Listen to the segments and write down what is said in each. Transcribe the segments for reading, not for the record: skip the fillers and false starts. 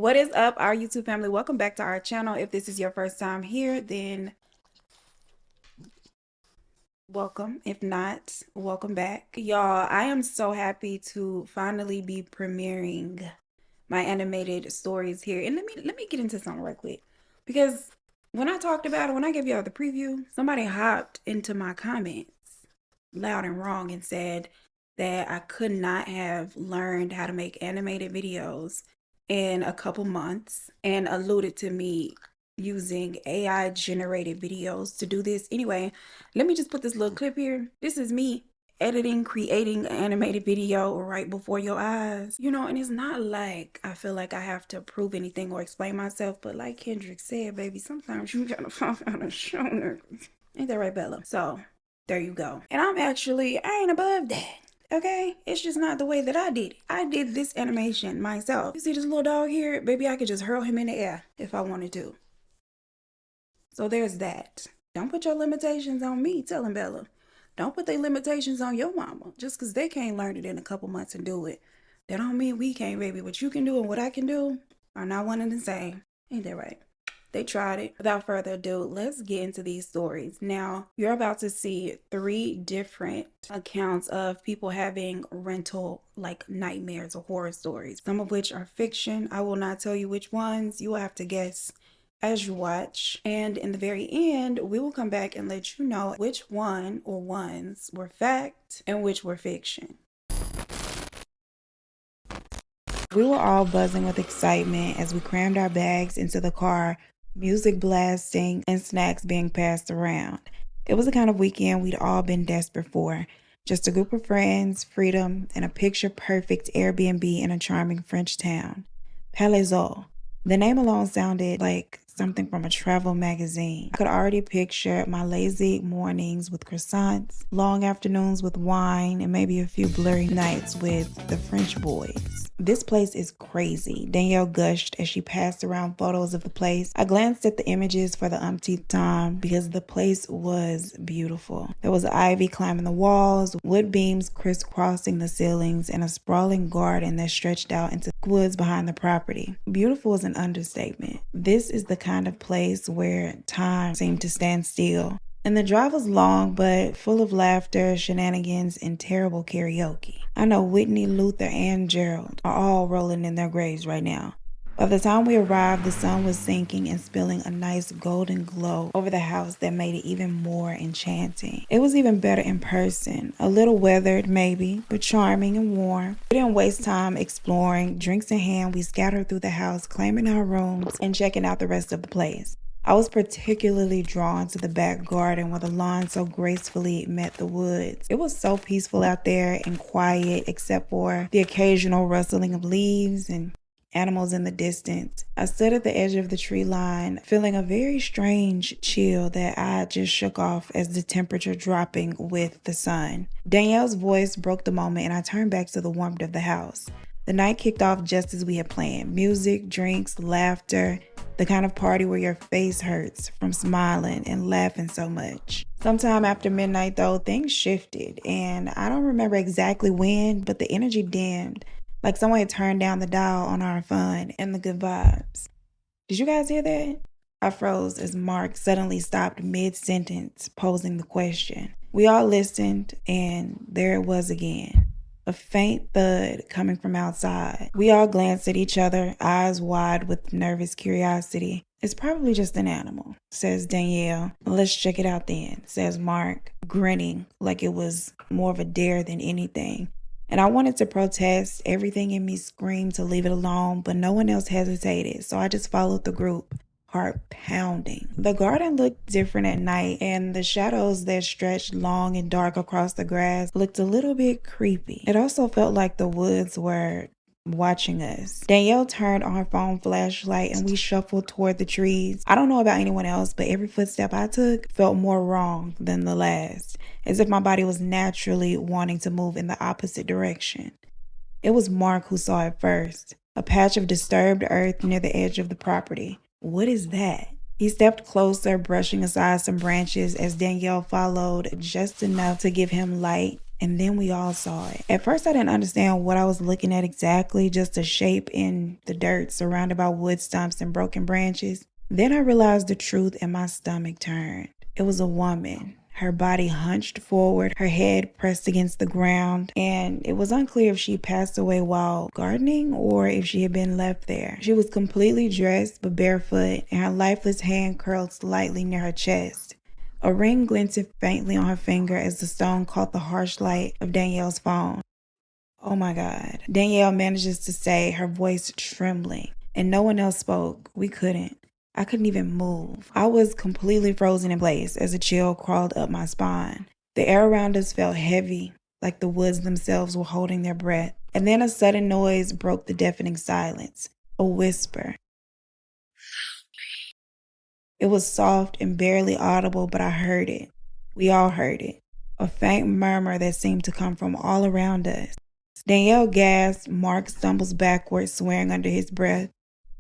What is up, our YouTube family? Welcome back to our channel. If this is your first time here, then welcome. If not, welcome back. Y'all, I am so happy to finally be premiering my animated stories here. And let me get into something real quick. Because when I talked about it, when I gave y'all the preview, somebody hopped into my comments loud and wrong and said that I could not have learned how to make animated videos in a couple months and alluded to me using AI generated videos to do this. Anyway, let me just put this little clip here. This is me editing, creating an animated video right before your eyes. And it's not like I feel like I have to prove anything or explain myself, but like Kendrick said, baby, sometimes you gotta fall out of show niggas. Ain't that right, Bella? So there you go. And I ain't above that. Okay, it's just not the way that I did it. I did this animation myself. You see this little dog here? Baby, I could just hurl him in the air if I wanted to. So there's that. Don't put your limitations on me, telling Bella. Don't put their limitations on your mama. Just because they can't learn it in a couple months and do it, that don't mean we can't, baby. What you can do and what I can do are not one and the same. Ain't that right? They tried it. Without further ado, let's get into these stories. Now, you're about to see 3 different accounts of people having rental like nightmares or horror stories, some of which are fiction. I will not tell you which ones. You will have to guess as you watch. And in the very end, we will come back and let you know which one or ones were fact and which were fiction. We were all buzzing with excitement as we crammed our bags into the car, music blasting and snacks being passed around. It was the kind of weekend we'd all been desperate for. Just a group of friends, freedom, and a picture-perfect Airbnb in a charming French town. Palaiseau. The name alone sounded like something from a travel magazine. I could already picture my lazy mornings with croissants, long afternoons with wine, and maybe a few blurry nights with the French boys. This place is crazy, Danielle gushed as she passed around photos of the place. I glanced at the images for the umpteenth time because the place was beautiful. There was ivy climbing the walls, wood beams crisscrossing the ceilings, and a sprawling garden that stretched out into woods behind the property. Beautiful is an understatement. This is the kind of place where time seemed to stand still. And the drive was long, but full of laughter, shenanigans, and terrible karaoke. I know Whitney, Luther, and Gerald are all rolling in their graves right now. By the time we arrived, the sun was sinking and spilling a nice golden glow over the house that made it even more enchanting. It was even better in person. A little weathered, maybe, but charming and warm. We didn't waste time exploring. Drinks in hand, we scattered through the house, claiming our rooms and checking out the rest of the place. I was particularly drawn to the back garden where the lawn so gracefully met the woods. It was so peaceful out there and quiet, except for the occasional rustling of leaves and animals in the distance. I stood at the edge of the tree line, feeling a very strange chill that I just shook off as the temperature dropping with the sun. Danielle's voice broke the moment and I turned back to the warmth of the house. The night kicked off just as we had planned. Music, drinks, laughter, the kind of party where your face hurts from smiling and laughing so much. Sometime after midnight though, things shifted and I don't remember exactly when, but the energy dimmed. Like someone had turned down the dial on our fun and the good vibes. Did you guys hear that? I froze as Mark suddenly stopped mid-sentence, posing the question. We all listened, and there it was again. A faint thud coming from outside. We all glanced at each other, eyes wide with nervous curiosity. It's probably just an animal, says Danielle. Let's check it out then, says Mark, grinning like it was more of a dare than anything. And I wanted to protest. Everything in me screamed to leave it alone, but no one else hesitated, so I just followed the group, heart pounding. The garden looked different at night, and the shadows that stretched long and dark across the grass looked a little bit creepy. It also felt like the woods were watching us. Danielle turned on her phone flashlight and we shuffled toward the trees. I don't know about anyone else, but every footstep I took felt more wrong than the last, as if my body was naturally wanting to move in the opposite direction. It was Mark who saw it first, a patch of disturbed earth near the edge of the property. What is that? He stepped closer, brushing aside some branches as Danielle followed just enough to give him light and then we all saw it. At first, I didn't understand what I was looking at exactly, just a shape in the dirt surrounded by wood stumps and broken branches. Then I realized the truth and my stomach turned. It was a woman. Her body hunched forward, her head pressed against the ground, and it was unclear if she passed away while gardening or if she had been left there. She was completely dressed but barefoot, and her lifeless hand curled slightly near her chest. A ring glinted faintly on her finger as the stone caught the harsh light of Danielle's phone. "Oh my God," Danielle manages to say, her voice trembling, and no one else spoke. We couldn't. I couldn't even move. I was completely frozen in place as a chill crawled up my spine. The air around us felt heavy, like the woods themselves were holding their breath. And then a sudden noise broke the deafening silence. A whisper. It was soft and barely audible, but I heard it. We all heard it. A faint murmur that seemed to come from all around us. Danielle gasped. Mark stumbles backwards, swearing under his breath.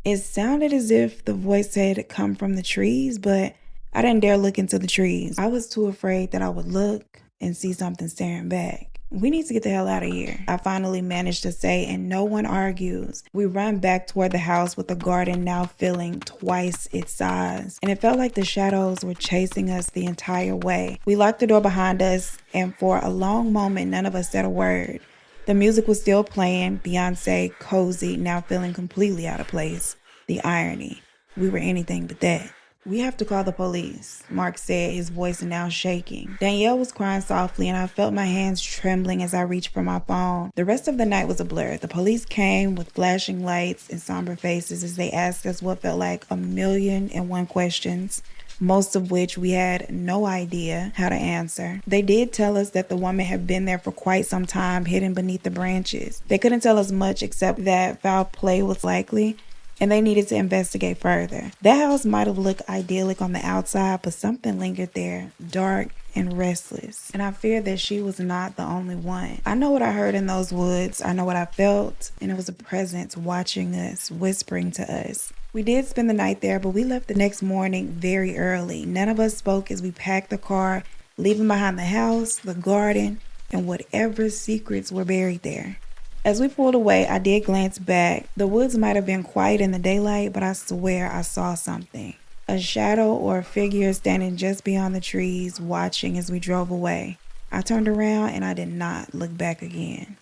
It sounded as if the voice had come from the trees, but I didn't dare look into the trees. I was too afraid that I would look and see something staring back. "We need to get the hell out of here," I finally managed to say, and no one argues. We run back toward the house with the garden now filling twice its size, and it felt like the shadows were chasing us the entire way. We locked the door behind us, and for a long moment, none of us said a word. The music was still playing, Beyonce, cozy, now feeling completely out of place. The irony. We were anything but that. "We have to call the police," Mark said, his voice now shaking. Danielle was crying softly, and I felt my hands trembling as I reached for my phone. The rest of the night was a blur. The police came with flashing lights and somber faces as they asked us what felt like 1,000,001 questions, most of which we had no idea how to answer. They did tell us that the woman had been there for quite some time, hidden beneath the branches. They couldn't tell us much except that foul play was likely, and they needed to investigate further. That house might have looked idyllic on the outside, but something lingered there, dark and restless. And I feared that she was not the only one. I know what I heard in those woods. I know what I felt, and it was a presence watching us, whispering to us. We did spend the night there, but we left the next morning very early. None of us spoke as we packed the car, leaving behind the house, the garden, and whatever secrets were buried there. As we pulled away, I did glance back. The woods might have been quiet in the daylight, but I swear I saw something. A shadow or a figure standing just beyond the trees, watching as we drove away. I turned around and I did not look back again.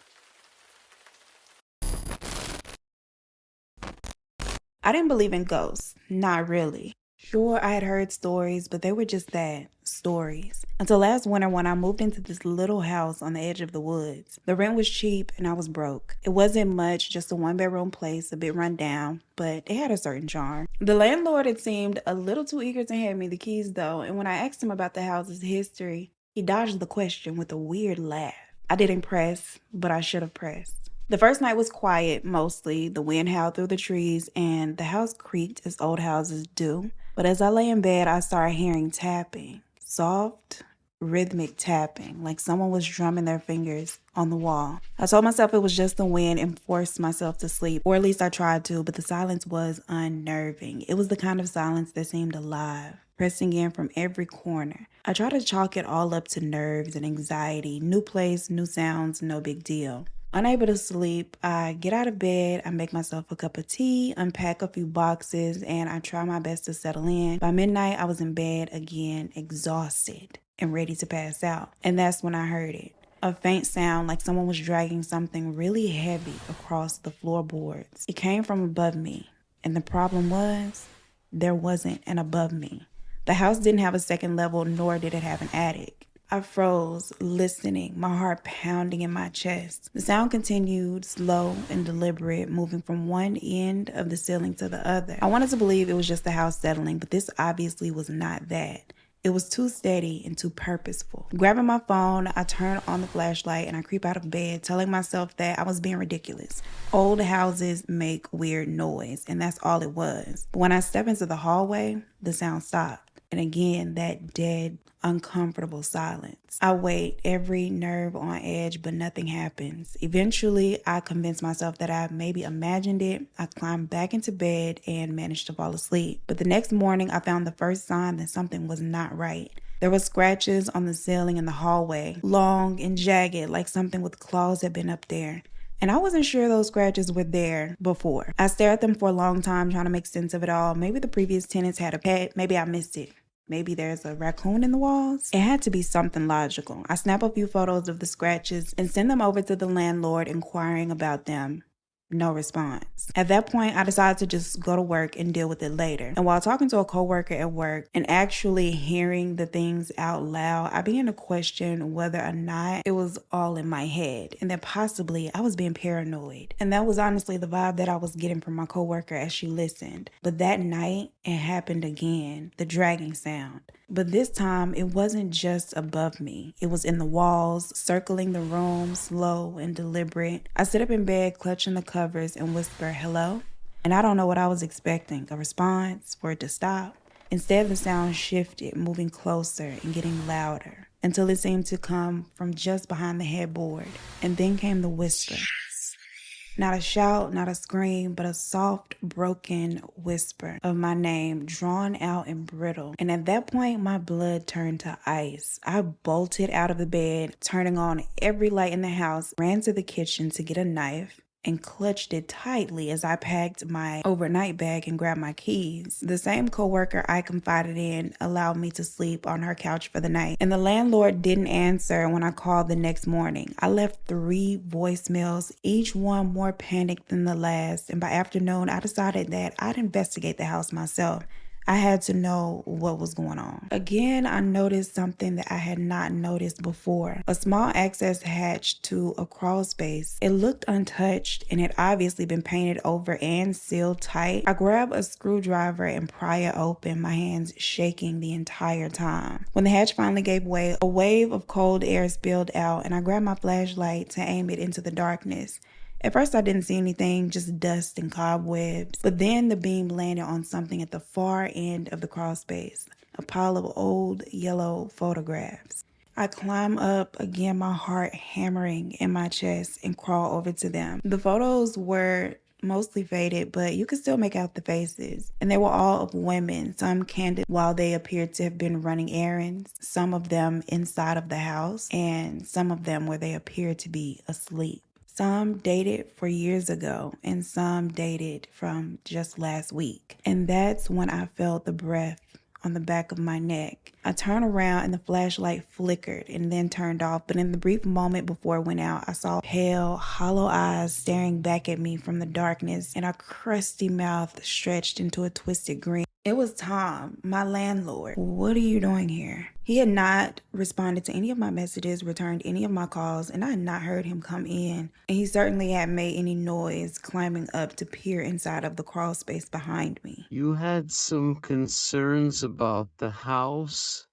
I didn't believe in ghosts. Not really. Sure, I had heard stories, but they were just that, stories. Until last winter when I moved into this little house on the edge of the woods. The rent was cheap and I was broke. It wasn't much, just a one-bedroom place, a bit run down, but it had a certain charm. The landlord had seemed a little too eager to hand me the keys though, and when I asked him about the house's history, he dodged the question with a weird laugh. I didn't press, but I should have pressed. The first night was quiet, mostly. The wind howled through the trees, and the house creaked as old houses do. But as I lay in bed, I started hearing tapping. Soft, rhythmic tapping, like someone was drumming their fingers on the wall. I told myself it was just the wind and forced myself to sleep, or at least I tried to, but the silence was unnerving. It was the kind of silence that seemed alive, pressing in from every corner. I tried to chalk it all up to nerves and anxiety. New place, new sounds, no big deal. Unable to sleep, I get out of bed, I make myself a cup of tea, unpack a few boxes, and I try my best to settle in. By midnight, I was in bed again, exhausted and ready to pass out. And that's when I heard it. A faint sound like someone was dragging something really heavy across the floorboards. It came from above me, and the problem was, there wasn't an above me. The house didn't have a second level, nor did it have an attic. I froze, listening, my heart pounding in my chest. The sound continued, slow and deliberate, moving from one end of the ceiling to the other. I wanted to believe it was just the house settling, but this obviously was not that. It was too steady and too purposeful. Grabbing my phone, I turn on the flashlight and I creep out of bed, telling myself that I was being ridiculous. Old houses make weird noise, and that's all it was. But when I step into the hallway, the sound stopped. And again, that dead, uncomfortable silence. I wait, every nerve on edge, but nothing happens. Eventually, I convince myself that I maybe imagined it. I climbed back into bed and managed to fall asleep. But the next morning, I found the first sign that something was not right. There were scratches on the ceiling in the hallway, long and jagged like something with claws had been up there. And I wasn't sure those scratches were there before. I stared at them for a long time trying to make sense of it all. Maybe the previous tenants had a pet. Maybe I missed it. Maybe there's a raccoon in the walls. It had to be something logical. I snap a few photos of the scratches and send them over to the landlord inquiring about them. No response. At that point, I decided to just go to work and deal with it later. And while talking to a coworker at work and actually hearing the things out loud, I began to question whether or not it was all in my head and that possibly I was being paranoid. And that was honestly the vibe that I was getting from my coworker as she listened. But that night, it happened again, the dragging sound. But this time, it wasn't just above me. It was in the walls, circling the room, slow and deliberate. I sit up in bed, clutching the covers, and whisper, "Hello?" And I don't know what I was expecting, a response, for it to stop. Instead, the sound shifted, moving closer and getting louder, until it seemed to come from just behind the headboard. And then came the whisper. Not a shout, not a scream, but a soft, broken whisper of my name, drawn out and brittle. And at that point, my blood turned to ice. I bolted out of the bed, turning on every light in the house, ran to the kitchen to get a knife, and clutched it tightly as I packed my overnight bag and grabbed my keys. The same coworker I confided in allowed me to sleep on her couch for the night, and the landlord didn't answer when I called the next morning. I left 3 voicemails, each one more panicked than the last, and by afternoon, I decided that I'd investigate the house myself. I had to know what was going on. Again, I noticed something that I had not noticed before. A small access hatch to a crawl space. It looked untouched and had obviously been painted over and sealed tight. I grabbed a screwdriver and pry it open, my hands shaking the entire time. When the hatch finally gave way, a wave of cold air spilled out and I grabbed my flashlight to aim it into the darkness. At first, I didn't see anything, just dust and cobwebs. But then the beam landed on something at the far end of the crawl space, a pile of old yellow photographs. I climb up, again my heart hammering in my chest, and crawl over to them. The photos were mostly faded, but you could still make out the faces. And they were all of women, some candid while they appeared to have been running errands, some of them inside of the house, and some of them where they appeared to be asleep. Some dated for years ago and some dated from just last week. And that's when I felt the breath on the back of my neck. I turned around and the flashlight flickered and then turned off. But in the brief moment before it went out, I saw pale, hollow eyes staring back at me from the darkness and a crusty mouth stretched into a twisted grin. It was Tom, my landlord. "What are you doing here?" He had not responded to any of my messages, returned any of my calls, and I had not heard him come in. And he certainly hadn't made any noise climbing up to peer inside of the crawl space behind me. "You had some concerns about the house?"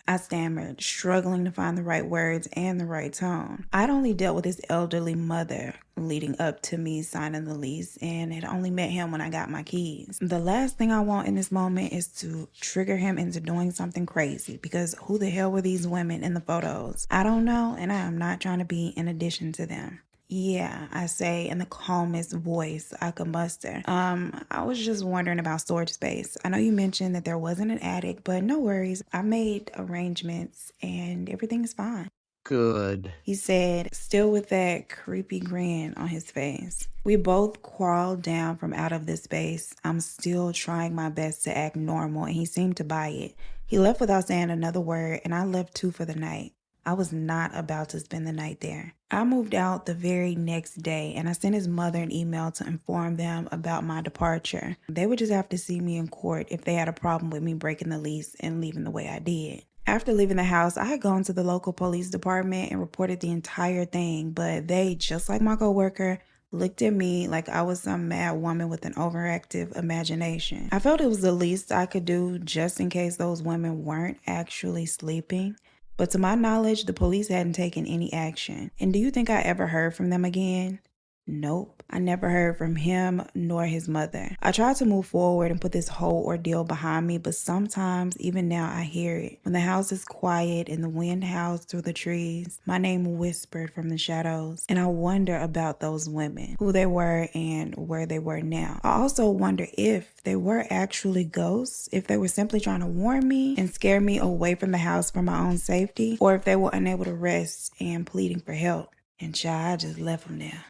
I stammered, struggling to find the right words and the right tone. I'd only dealt with his elderly mother leading up to me signing the lease and had only met him when I got my keys. The last thing I want in this moment is to trigger him into doing something crazy, because who the hell were these women in the photos? I don't know, and I am not trying to be in addition to them. "Yeah," I say in the calmest voice I could muster. I was just wondering about storage space. I know you mentioned that there wasn't an attic, but no worries. I made arrangements and everything's fine," "Good," he said, still with that creepy grin on his face. We both crawled down from out of this space. I'm still trying my best to act normal, and he seemed to buy it. He left without saying another word, and I left too for the night. I was not about to spend the night there. I moved out the very next day, and I sent his mother an email to inform them about my departure. They would just have to see me in court if they had a problem with me breaking the lease and leaving the way I did. After leaving the house, I had gone to the local police department and reported the entire thing, but they, just like my coworker, looked at me like I was some mad woman with an overactive imagination. I felt it was the least I could do just in case those women weren't actually sleeping. But to my knowledge, the police hadn't taken any action. And do you think I ever heard from them again? Nope. I never heard from him nor his mother. I tried to move forward and put this whole ordeal behind me, but sometimes, even now, I hear it. When the house is quiet and the wind howls through the trees, my name whispered from the shadows, and I wonder about those women, who they were and where they were now. I also wonder if they were actually ghosts, if they were simply trying to warn me and scare me away from the house for my own safety, or if they were unable to rest and pleading for help. And child, I just left them there.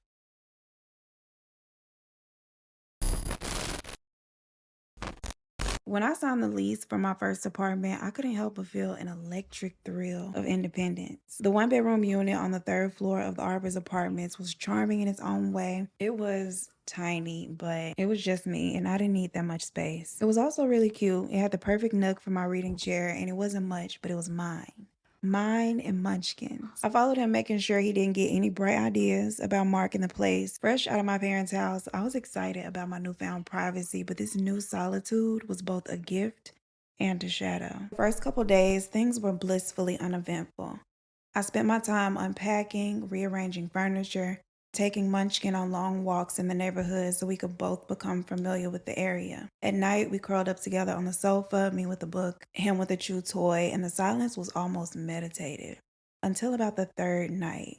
When I signed the lease for my first apartment, I couldn't help but feel an electric thrill of independence. The one-bedroom unit on the third floor of the Arbors Apartments was charming in its own way. It was tiny, but it was just me, and I didn't need that much space. It was also really cute. It had the perfect nook for my reading chair, and it wasn't much, but it was mine. Mine and Munchkin's. I followed him, making sure he didn't get any bright ideas about marking the place. Fresh out of my parents' house, I was excited about my newfound privacy, but this new solitude was both a gift and a shadow. The first couple days, things were blissfully uneventful. I spent my time unpacking, rearranging furniture, taking Munchkin on long walks in the neighborhood so we could both become familiar with the area. At night, we curled up together on the sofa, me with a book, him with a chew toy, and the silence was almost meditative. Until about the third night.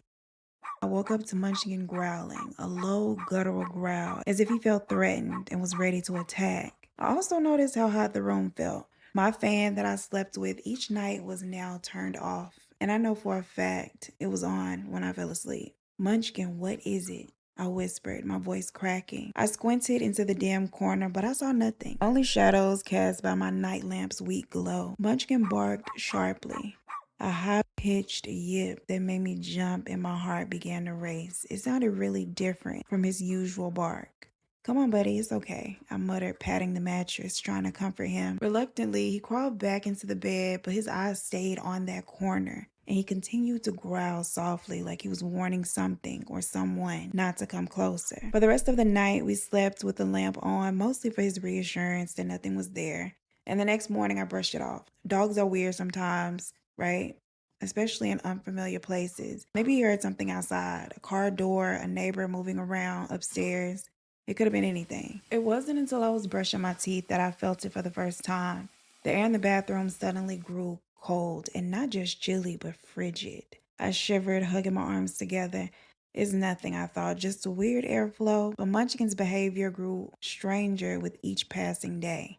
I woke up to Munchkin growling, a low, guttural growl, as if he felt threatened and was ready to attack. I also noticed how hot the room felt. My fan that I slept with each night was now turned off, and I know for a fact it was on when I fell asleep. Munchkin, what is it? I whispered, my voice cracking. I squinted into the dim corner, but I saw nothing. Only shadows cast by my night lamp's weak glow. Munchkin barked sharply. A high-pitched yip that made me jump and my heart began to race. It sounded really different from his usual bark. Come on, buddy, it's okay, I muttered, patting the mattress, trying to comfort him. Reluctantly, he crawled back into the bed, but his eyes stayed on that corner, and he continued to growl softly like he was warning something or someone not to come closer. For the rest of the night, we slept with the lamp on, mostly for his reassurance that nothing was there. And the next morning, I brushed it off. Dogs are weird sometimes, right? Especially in unfamiliar places. Maybe he heard something outside, a car door, a neighbor moving around upstairs. It could have been anything. It wasn't until I was brushing my teeth that I felt it for the first time. The air in the bathroom suddenly grew cold, and not just chilly, but frigid. I shivered, hugging my arms together. It's nothing, I thought, just a weird airflow, but Munchkin's behavior grew stranger with each passing day.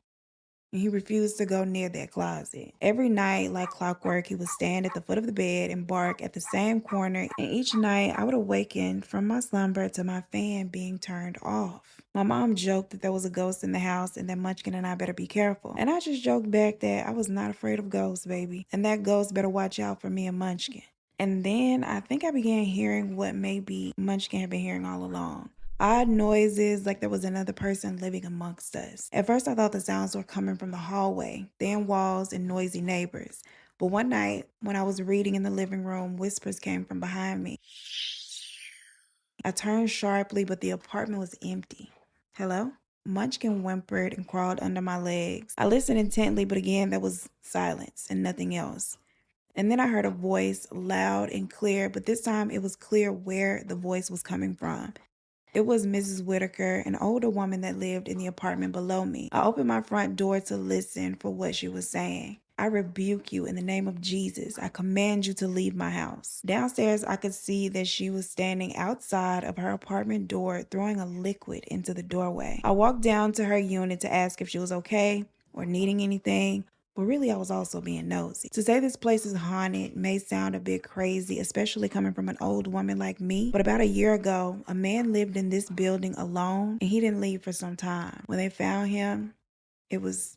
And he refused to go near that closet. Every night, like clockwork, he would stand at the foot of the bed and bark at the same corner, and each night I would awaken from my slumber to my fan being turned off. My mom joked that there was a ghost in the house and that Munchkin and I better be careful. And I just joked back that I was not afraid of ghosts, baby, and that ghost better watch out for me and Munchkin. And then I think I began hearing what maybe Munchkin had been hearing all along. Odd noises like there was another person living amongst us. At first I thought the sounds were coming from the hallway, thin walls and noisy neighbors. But one night, when I was reading in the living room, whispers came from behind me. I turned sharply, but the apartment was empty. Hello? Munchkin whimpered and crawled under my legs. I listened intently, but again there was silence and nothing else. And then I heard a voice, loud and clear, but this time it was clear where the voice was coming from. It was Mrs. Whitaker, an older woman that lived in the apartment below me. I opened my front door to listen for what she was saying. I rebuke you in the name of Jesus. I command you to leave my house. Downstairs, I could see that she was standing outside of her apartment door, throwing a liquid into the doorway. I walked down to her unit to ask if she was okay or needing anything. But really, I was also being nosy. To say this place is haunted may sound a bit crazy, especially coming from an old woman like me. But about a year ago, a man lived in this building alone, and he didn't leave for some time. When they found him, it was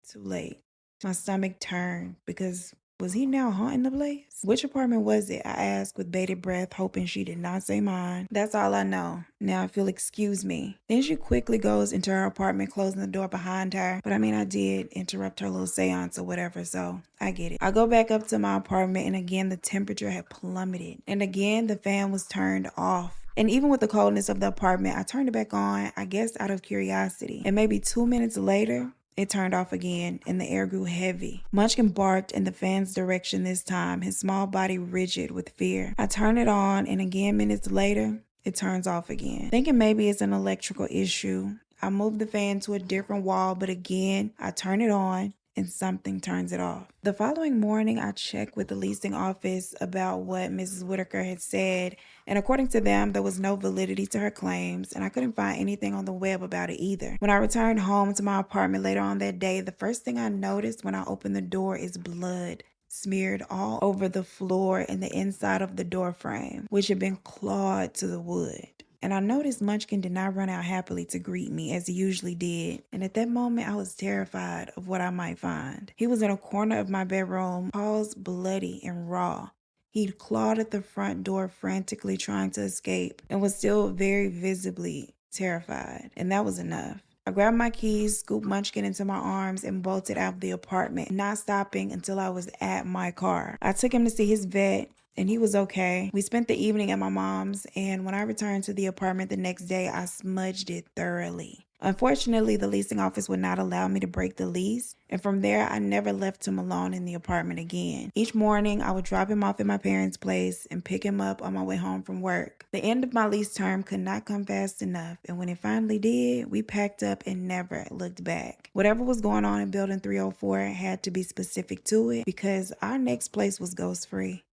too late. My stomach turned because was he now haunting the place? Which apartment was it? I asked with bated breath, hoping she did not say mine. That's all I know. Now if you'll excuse me. Then she quickly goes into her apartment, closing the door behind her. But I did interrupt her little seance or whatever, so I get it. I go back up to my apartment, and again the temperature had plummeted. And again the fan was turned off. And even with the coldness of the apartment, I turned it back on, I guess out of curiosity. And maybe 2 minutes later, it turned off again, and the air grew heavy. Munchkin barked in the fan's direction this time, his small body rigid with fear. I turned it on, and again minutes later, it turns off again. Thinking maybe it's an electrical issue, I move the fan to a different wall, but again, I turn it on and something turns it off. The following morning, I checked with the leasing office about what Mrs. Whitaker had said, and according to them, there was no validity to her claims, and I couldn't find anything on the web about it either. When I returned home to my apartment later on that day, the first thing I noticed when I opened the door is blood smeared all over the floor and the inside of the door frame, which had been clawed to the wood. And I noticed Munchkin did not run out happily to greet me as he usually did. And at that moment, I was terrified of what I might find. He was in a corner of my bedroom, paws bloody and raw. He'd clawed at the front door, frantically trying to escape, and was still very visibly terrified. And that was enough. I grabbed my keys, scooped Munchkin into my arms, and bolted out of the apartment, not stopping until I was at my car. I took him to see his vet, and he was okay. We spent the evening at my mom's, and when I returned to the apartment the next day, I smudged it thoroughly. Unfortunately, the leasing office would not allow me to break the lease, and from there, I never left him alone in the apartment again. Each morning, I would drop him off at my parents' place and pick him up on my way home from work. The end of my lease term could not come fast enough, and when it finally did, we packed up and never looked back. Whatever was going on in Building 304 had to be specific to it because our next place was ghost-free.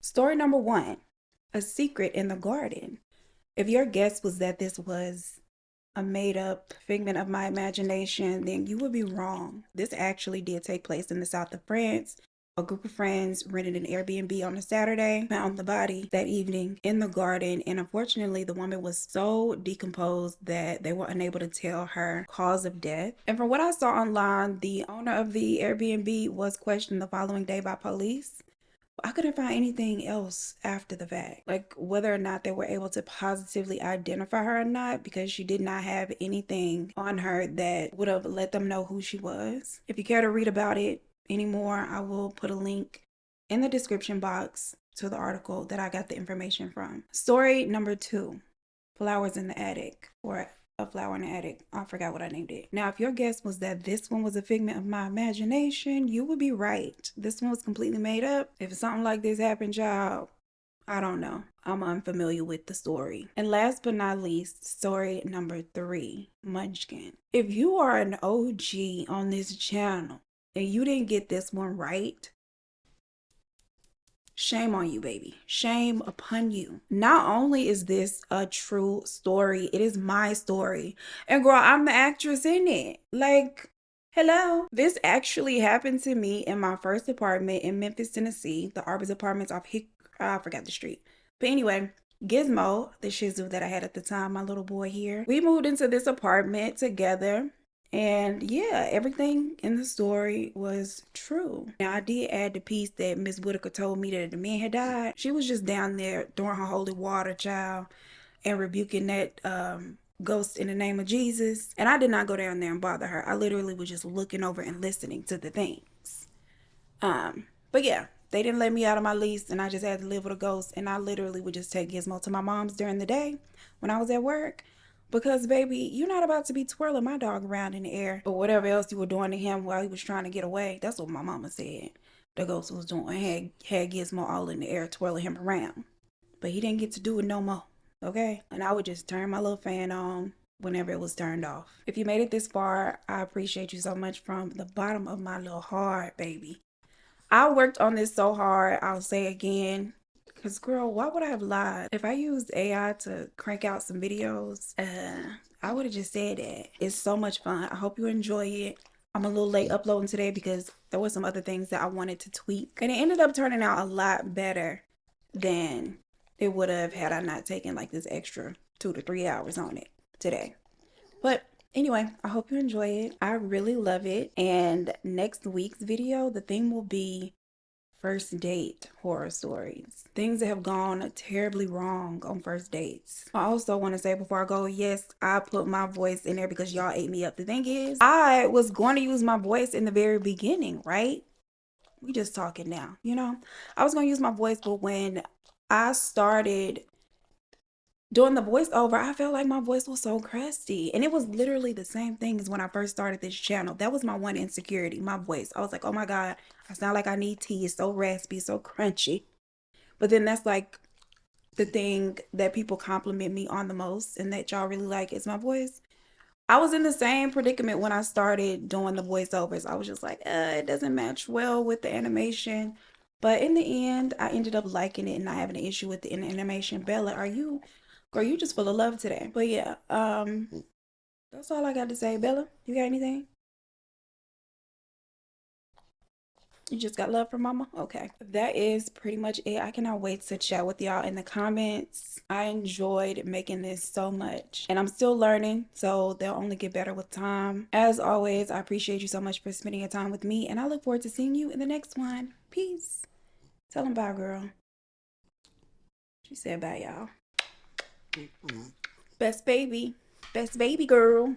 Story number 1, a secret in the garden. If your guess was that this was a made-up figment of my imagination, then you would be wrong. This actually did take place in the south of France. A group of friends rented an Airbnb on a Saturday, found the body that evening in the garden, and unfortunately the woman was so decomposed that they were unable to tell her cause of death. And from what I saw online, the owner of the Airbnb was questioned the following day by police. I couldn't find anything else after the fact, like whether or not they were able to positively identify her or not, because she did not have anything on her that would have let them know who she was. If you care to read about it anymore, I will put a link in the description box to the article that I got the information from. Story number 2, flowers in the attic, or a flower in the attic. I forgot what I named it. Now, if your guess was that this one was a figment of my imagination, you would be right. This one was completely made up. If something like this happened, child, I don't know. I'm unfamiliar with the story. And last but not least, story number 3, Munchkin. If you are an OG on this channel and you didn't get this one right, shame on you, baby. Shame upon you. Not only is this a true story, it is my story. And girl, I'm the actress in it. Like, hello. This actually happened to me in my first apartment in Memphis, Tennessee. The Arbors Apartments off I forgot the street. But anyway, Gizmo, the Shih Tzu that I had at the time, my little boy here, we moved into this apartment together. And yeah, everything in the story was true. Now, I did add the piece that Miss Whitaker told me that the man had died. She was just down there throwing her holy water, child, and rebuking that ghost in the name of Jesus. And I did not go down there and bother her. I literally was just looking over and listening to the things. But yeah, they didn't let me out of my lease, and I just had to live with a ghost. And I literally would just take Gizmo to my mom's during the day when I was at work. Because, baby, you're not about to be twirling my dog around in the air or whatever else you were doing to him while he was trying to get away. That's what my mama said the ghost was doing. Had Gizmo all in the air twirling him around. But he didn't get to do it no more, okay? And I would just turn my little fan on whenever it was turned off. If you made it this far, I appreciate you so much from the bottom of my little heart, baby. I worked on this so hard, I'll say again. Because, girl, why would I have lied? If I used AI to crank out some videos, I would have just said that. It's so much fun. I hope you enjoy it. I'm a little late uploading today because there were some other things that I wanted to tweak. And it ended up turning out a lot better than it would have had I not taken like this extra 2 to 3 hours on it today. But anyway, I hope you enjoy it. I really love it. And next week's video, the theme will be first date horror stories. Things that have gone terribly wrong on first dates. I also want to say before I go, yes, I put my voice in there because y'all ate me up. The thing is, I was going to use my voice in the very beginning, right? We just talking now, you know? I was going to use my voice, but when I started doing the voiceover, I felt like my voice was so crusty. And it was literally the same thing as when I first started this channel. That was my one insecurity, my voice. I was like, oh my God, I sound like I need tea. It's so raspy, so crunchy. But then that's like the thing that people compliment me on the most and that y'all really like is my voice. I was in the same predicament when I started doing the voiceovers. I was just like, it doesn't match well with the animation. But in the end, I ended up liking it and not having an issue with the animation. Bella, girl, you just full of love today. But yeah, that's all I got to say. Bella, you got anything? You just got love from mama? Okay. That is pretty much it. I cannot wait to chat with y'all in the comments. I enjoyed making this so much. And I'm still learning, so they'll only get better with time. As always, I appreciate you so much for spending your time with me, and I look forward to seeing you in the next one. Peace. Tell them bye, girl. She said bye, y'all. Best baby. Best baby girl.